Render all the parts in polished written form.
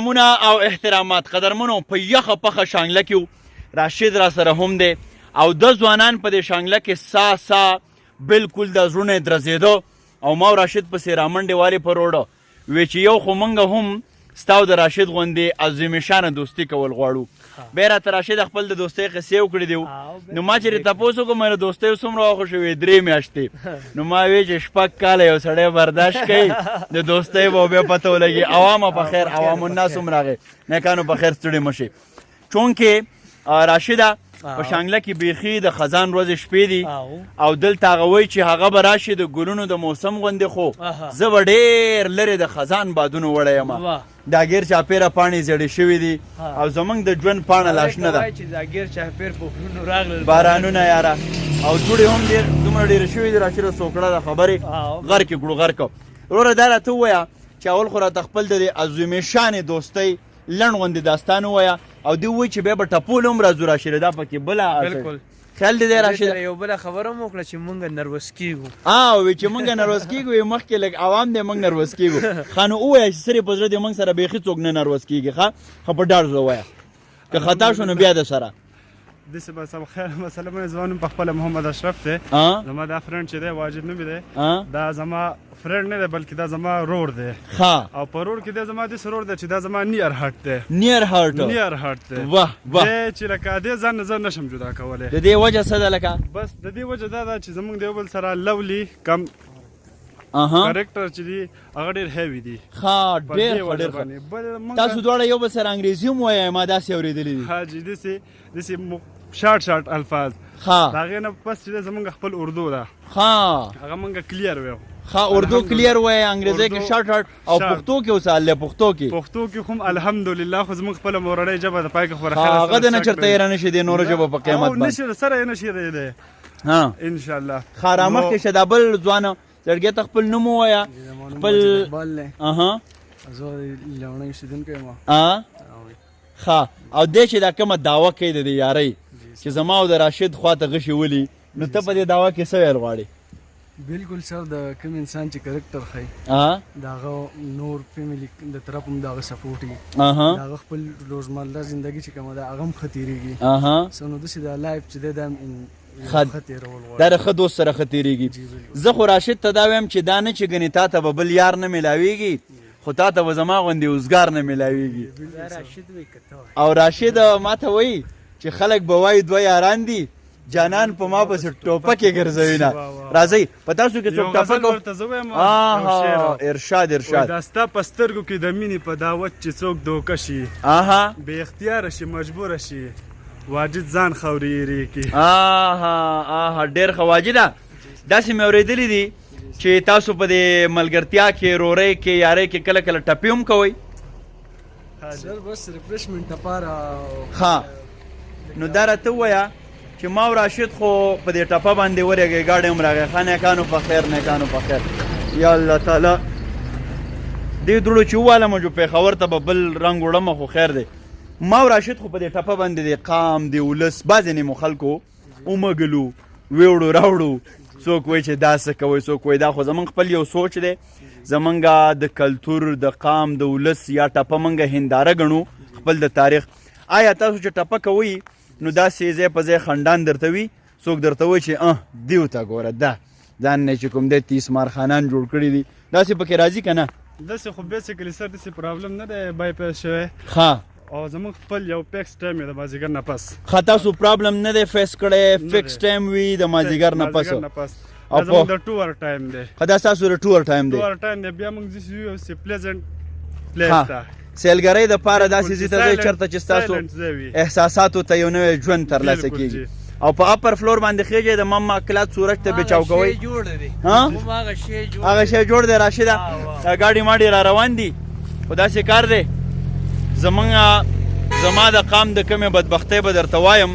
مونه او احترامات قدرمنو په یخه پخه شانګله کې راشد را سره هم دی او د ځوانان په دې شانګله کې سا بالکل د زړونه درزېدو او ما راشد پسې رامنډې والې په روډه وی چې یو خو موږ هم ستا او د راشد غوندې عظیم شانه دوستي کول غواړو بیا راته راشد خپل د دوستۍ قصې وکړې دي نو ما چې تپوس وکړم مې دوستۍ څومره وخت شوې 3 میاشتې نو ما وی چې 6 کاله یو سړی برداشت کوي د دوستۍ به بیا پته ولګي عوامه په خیر عوام الناس هم راغی نیکانو په خیر ستړي مشي چونکې راشده په شانګله کې بیخي د خزان ورځې شپې دي او دلته هغه وایي چې هغه به راشي د ګلونو د موسم غوندې خو زه به ډېر لرې د خزان بادونو وړی یم دا ګیر چاپېره پاڼې زړې شوي دي او زموږ د ژوند پاڼه لا شنه ده بارانونه یاره او دوړې هم ډېر دومره ډېرې شوي دي راشده سوکړه د خبرې غر کې کړو غر کو وروره دا راته ووایه چې اول خو راته خپل د دې عظیمې شانې دوستۍ لنډ غوندې داستان ووایه او دوی وایي چې بیا به ټپول هم راځو راشده دا پکې بله بالکل خیال دې دی راشده یو بله خبره هم وکړه چې مونږ نروس کېږو وایي چې مونږ نروس کېږو مخکې لږ عوام دی مونږ نروس کېږو ښه نو ووایه چې سرې په زړه دې مونږ سره بیخي څوک نه نروس کېږي ښه په ډاډ زړه ووایه که خطا شو نو بیا د سره داسې به سم خیر مسله مې ځوان په خپله محمد اشرف دی زما دا فرند چې دی واجب نه دی دا زما فرند نه دی بلکې دا زما رور دی او په رور کې دی زما داسې رور دی چې دا زما نیر هارټ دی نیر هارټ دی واه واه دی چې لکه دې ځان نه زه نشم جدا کولی د دې وجه څه ده لکه بس د دې وجه دا ده چې زموږ د یو بل سره لولی کم کریکټر چې دی هغه ډېر هیوي دي ډېر تاسو دواړه یو بل سره انګریزي هم وایئ ما داسې اورېدلي دي ها جی داسې شارټ الفاظ د هغې نه پس چې دی زموږ خپل اردو ده هغه موږ کلیر ویو اردو کلیر وایي انګریزي کې شارټ او پښتو کې اوس هلې پښتو کې هم الحمدلله خو زموږ خپله مورنۍ ژبه د پای کې خو هغه د نه چېرته یې رانشي دی نوره ژبه په قیمت باندې نشي سره یې نشي دی انشاءالله ښه رامخکې شه دا بل ځوانه زړګي ته خپل نوم ووایه خپل زه لیونی اوسېدونکی یم ښه او دی چې دا کومه دعوه کوي د دې یارۍ چې زما او د راشد خواته غشي ولي نو ته په دې دعوه کې څه ویل غواړې بالکل سر د کوم انسان چې کرکټر ښایي د هغه نور فیملي د طرف هم د هغه سپورټ وي د هغه خپل روزمره زندګي چې کومه ده هغه هم ښه تېرېږي نو داسې د لایف چې دی دا د ښه دوست سره ښه تېرېږي زه خو راشد ته دا وایم چې دا نه چې ګنې تا ته به بل یار نه میلاویږي خو تا ته به زما غوندې اوزګار نه میلاویږي او راشد ما ته وایي چې خلک به وایي دوه یاران دي جانان په ما پسې ټوپکې ګرځوي نه راځئ په تاسو کې څوک ټوپک ارشاد دا ستا په سترګو کې د مینې په دعوت چې څوک دوکه شي بې اختیاره شي مجبوره شي واجد ځان خاورې ایرې کړي ډېر ښه واجده داسې مې اورېدلي دي چې تاسو په دې ملګرتیا کې رورۍ کې یارۍ کې کله کله ټپې هم کوئ بس ریفریشمنټ لپاره نو دا راته ووایه چې ما او راشد خو په دې ټپه باندې ورېږئ ګاډی هم راغی ښه نیکانو په خیر نیکانو په خیر یا الله تعالی دې دروړو چې ووالم جو پېښور ته به بل رنګ وړمه خو خیر دی ما او راشد خو په دې ټپه باندې د قام د ولس بعضې نیمو خلکو ومږلو ویوړو راوړو څوک وایي چې دا څه کوئ څوک وایي دا خو زموږ خپل یو سوچ دی زموږ د کلتور د قام د ولس یا ټپه موږ هنداره ګڼو خپل د تاریخ آیا تاسو چې ټپه کوئ نو داسې ځای په ځای خندان درته وي څوک درته وایي چې دیو ته ګوره دا ځان نه چې کوم دی 30 مارخانان جوړ کړي دي داسې پکې راځي که نه داسې خو بیسیکلي سر داسې پرابلم نه دی بایپاس شوی او زموږ خپل یو فکس ټایم دی د مازدیګر نه پس تاسو پرابلم نه دی فیس کړی فکس ټایم وي د مازدیګر نه پس او زموږ د ټور ټایم دی دا ستاسو د ټور ټایم دی بیا موږ ځو یو پلیزنټ پلیس ته سیلګرۍ دپاره داسې ځای ته ځئ چېرته چې ستاسو احساساتو ته یو نوی ژوند ترلاسه کېږي او په اپر فلور باندې خېږئ د مم ماکلات سورج ته بچاو کوئ هغه شی جوړ دی راشده ګاډي ماډي را روان دي خو داسې کار دی زما د قام د کمې بدبختۍ به درته وایم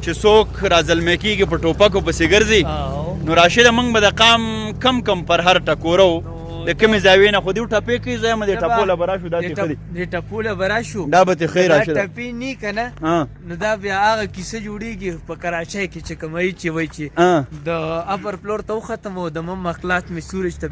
چې څوک رازلمی کېږي په ټوپکو پسې ګرځي نو راشده موږ به د قام کم پر هر ټکورو د کومې زاویې نه خو دې ټپې کوي زه یم دې ټپو له به راشو دا چې ښه دي دې ټپو له به راشو دا به ترې ښه راشي دا ټپې نی که نه نو دا بیا هغه کیسه جوړېږي په کراچۍ کې چې کومه چې وایي چې د اپر فلور ته وختم او د مم مخلات مې سورج ته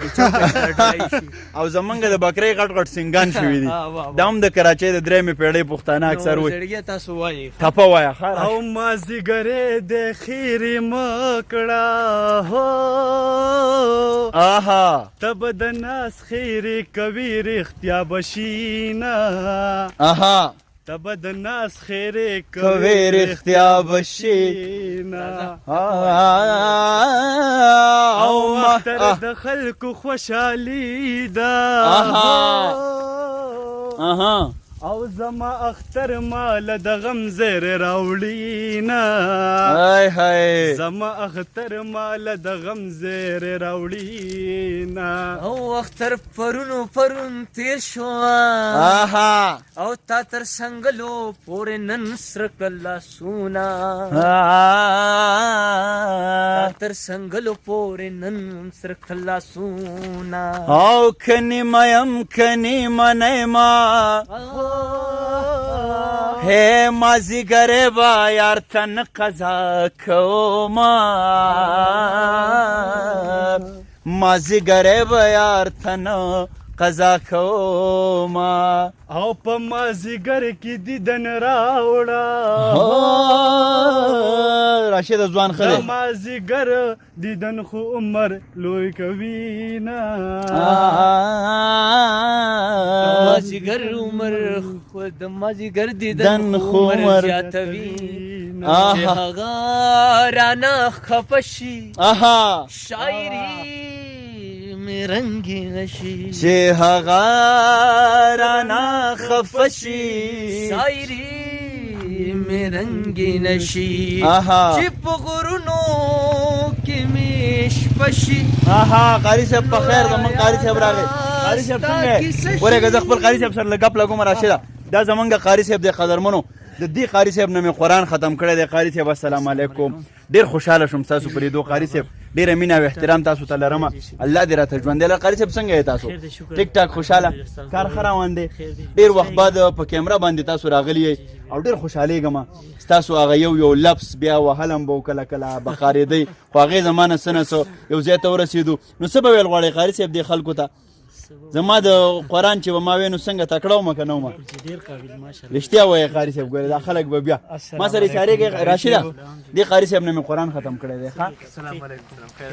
او زمونږ د بکرۍ غټ غټ سنګان شوي دي دا هم د کراچۍ د درېیمې پیړۍ پښتانه اکثر وایي تاسو وایي ټپه وایه او مازدیګرې د خیرې مه کړه هو آها ته به د ناس خیرې کوي رښتیا به شي نه آها ته به د ناس خیرې کوي رښتیا به شي نه او مختر د خلکو خوشحالي ده آها او زما اختر مال د غم زیر راوړي نه هاي هاي زما اختر مال د غم زیر راوړي نه او اختر پرون تیر شو آها او تا تر څنګلو پورې نن سرک لاسونه تر څنګلو پورې نن سرک لاسونه او کني میم کني منما ہے مازیګر با یار تن قضا کوما مازیګر با یار تن قضا کوما او په مازیګر کې دیدن راوړه راشد ځوان خله مازیګر دیدن خو عمر لوی کوي نه مازیګر عمر خو د مازیګر دیدن خو عمر زیاتوي چې هغه رانه خفه شي شاعري مې رنګین شي چې هغه رانه خفه شي شاعري مې رنګین شي چې په غرونو کې مې شپه شي قاري صاحب په خیر زمونږ قاري صاحب راغی قاري صاحب څنګه ورېږه زه خپل قاري صاحب سره لګپ لګوم راشده دا زمونږ قاري صاحب دی قدرمنو د دې قاري صاحب نه مې قرآن ختم کړی دی قاري صاحب السلام علیکم ډېر خوشحاله شوم تاسو په لیدو قاري صاحب ډېره مینه او احترام تاسو ته لرم الله دې راته ژوندی لره قاري صاحب څنګه یې تاسو ټیک ټاک خوشحاله کار ښه روان دی ډېر وخت بعد په کیمره باندې تاسو راغلي یئ او ډېر خوشحالېږم ستاسو هغه یو لفظ بیا وهلم به کله کله بخارېدی خو هغې زما نه څه نه څه یو ځای ته ورسېدو نو څه به ویل غواړئ قاري صاحب دې خلکو ته زما د قرآن چې به ما وینو څنګه تکړه ومه که نه ومه رښتیا وایې قاري صاحب ګورې دا خلک به بیا ما سره اشارېږئ راشده دې قاري صاحب نه مې قرآن ختم کړی دی ښه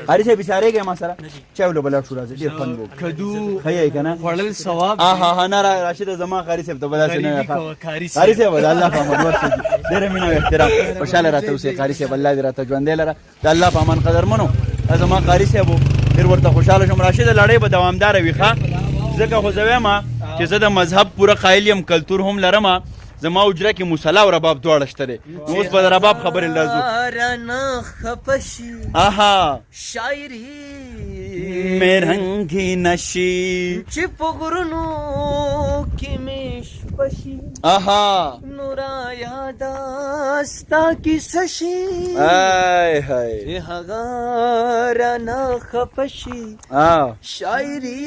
قاري صاحب اشارېږئ ما سره چای ولو به لاړ شو راځئ ډېر خوند به کدو ښه یې که نه خوړل ثواب نه راشده زما قاري صاحب ته به داسې نه وي قاري صاحب د الله په امان ورسېږي ډېره مینه او احترام خوشحاله راته اوسئ قاري صاحب الله دې راته ژوندی لره د الله په امان قدرمنو دا زما قاري صاحب و ډېر ورته خوشحاله شوم راشده لړۍ به دوامداره وي ښه ځکه خو زه وایم چې زه د مذهب پوره قایل یم کلتور هم لرم زما حجره کې مصلی او رباب دواړه شته دی نو اوس به د رباب خبرې لرځو شاعري مې رنګین شي چې په غرونو کې مې شپه شي نو رایاده ستا کیسه شي چې هغه رانه خفه شي شاعري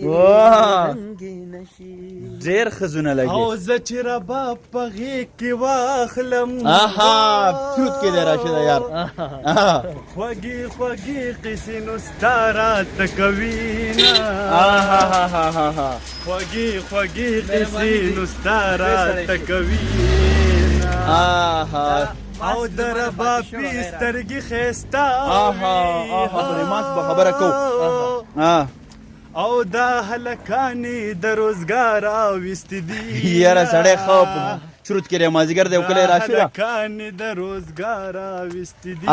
رنګین شي ډېر ښځونه لګي او زه چې رباب په غېږ کې واخلم چوت کې دی راشده یار خوږې خوږې قیسې نو ستا راته کوي نه خوږې خوږې قیسې نو ستا راته کوي نه او د ربابي سترګې ښایسته خبره کوو او دا هلکانې د روزګار راوستې دي یاره سړی ښه چروت کې دی مازدیګر دی او کلی راشده هلکانې د روزګار راوستې دي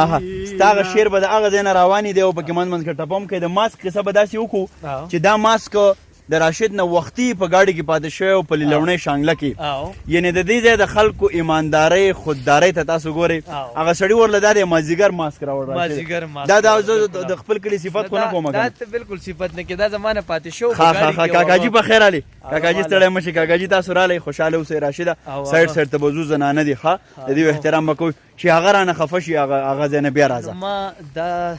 ستا هغه شعر به د هغه ځای نه روانې دی او پکې منځ منځ کې ټپه هم کوي د ماسک قصه به داسې وکړو چې دا ماسک د راشد نه وختي په ګاډي کې پاتې شوی او په لیلونۍ شانګله کې یعنې د دې ځای د خلکو ایماندارۍ خوددارۍ ته تاسو ګورئ هغه سړي ورله دا دی مازدیګر ماسک راوړ دا زه د خپل کلي صفت خو نه کوم دا ته بالکل صفت نه کې دا زمانه پاتې شو کاکاجي په خیر علي کاکاجي ستړی مه شي کاکاجي تاسو رالی خوشحاله اوسئ راشده سایډ سایډ ته به ځو زنانه دي ښه د دې احترام به کوو چې هغه رانه خفه شي هغه ځای نه بیا راځه ما دا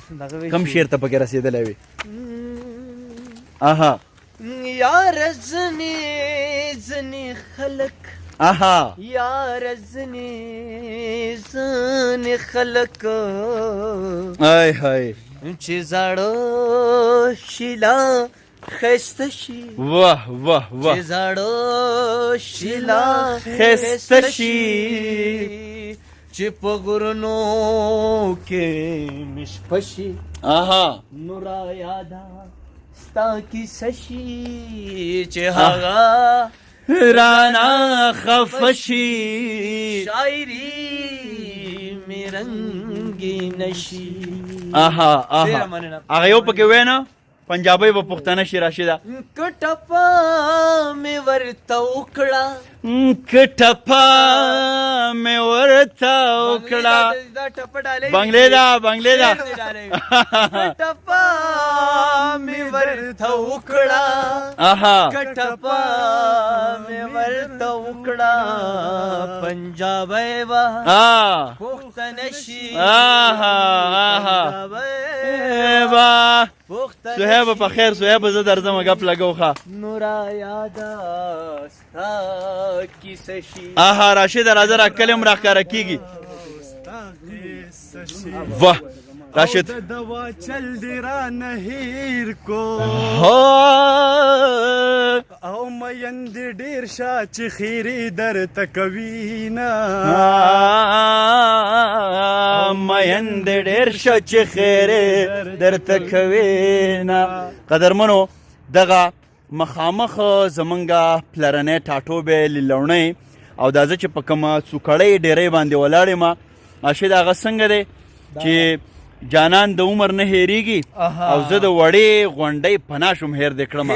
کم شعر ته پکې رسېدلی وي اها یار زنی خلق اها یار زنی خلق ای های چې زړو شیلا خسته شي واه واه چې واه زړو شیلا خسته شي چې په غرونو کې مشپشي اها نورا یادا ستا کی سشي چې هغه رانا خفشي شاعری می رنگی نشي اها اها هغه یو پکې وینا پنجابی په پښتانه شي راشده کټپا می ورته وکړه کټپا مې ورته وکړه دا ټپ ډالې بنگلې دا کټپا می ورته وکړه اها کټپا می ورته وکړه پنجابی وا پښتنه شي اها با سهیب په خیر سهیب زه درځم غپ لګو ښه نورا یادا ستا کیسه شي اها راشد راځه را کلم را ښکاره کیږي واه راشد دوا چل دی را نهیر کو او میند ډیر شا چې خیری در تکوینا میند ډیر شا چې خیری در تکوینا قدرمنو دغه مخامخ زمونږه پلرنی ټاټوبې لیلوڼۍ او دا زه چې په کومه څوکړۍ ډیرۍ باندې ولاړ یم راشد هغه څنګه دی چې جانان د عمر نه هېریږي او زه د وړې غونډۍ پناه شوم هېر دې کړم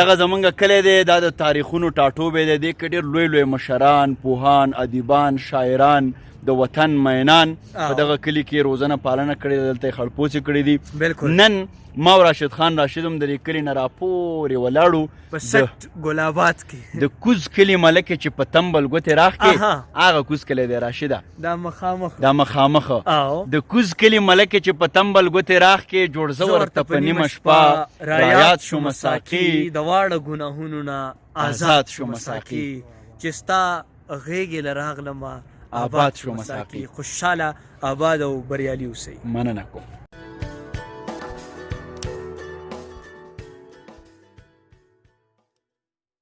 دغه زمونږ کلی دی دا د تاریخونو ټاټوبی دی دې کې ډېر لوی لوی مشران پوهان ادیبان شاعران د وطن مینان په دغه کلي کې روزنه پالنه کړې ده دلته یې خړپوڅې کړې دي نن ما او راشد خان راشد هم د دې کلي نه راپورې ولاړو په سټ ګلابات کې د کوز کلي ملکې چې په تمبل ګوتې راخ کې هغه کوز کلی دی راشده دا مخامخ د کوز کلي ملکې چې په تمبل ګوتې راخ کې جوړ زه ورته په نیمه شپه رایات شومه ساقي د واړه ګناهونو نه آزاد شومه ساقي چې ستا غېږې له راغلمه آباد شومه ساقي خوشحاله آباد او بریالي اوسئ مننه کوم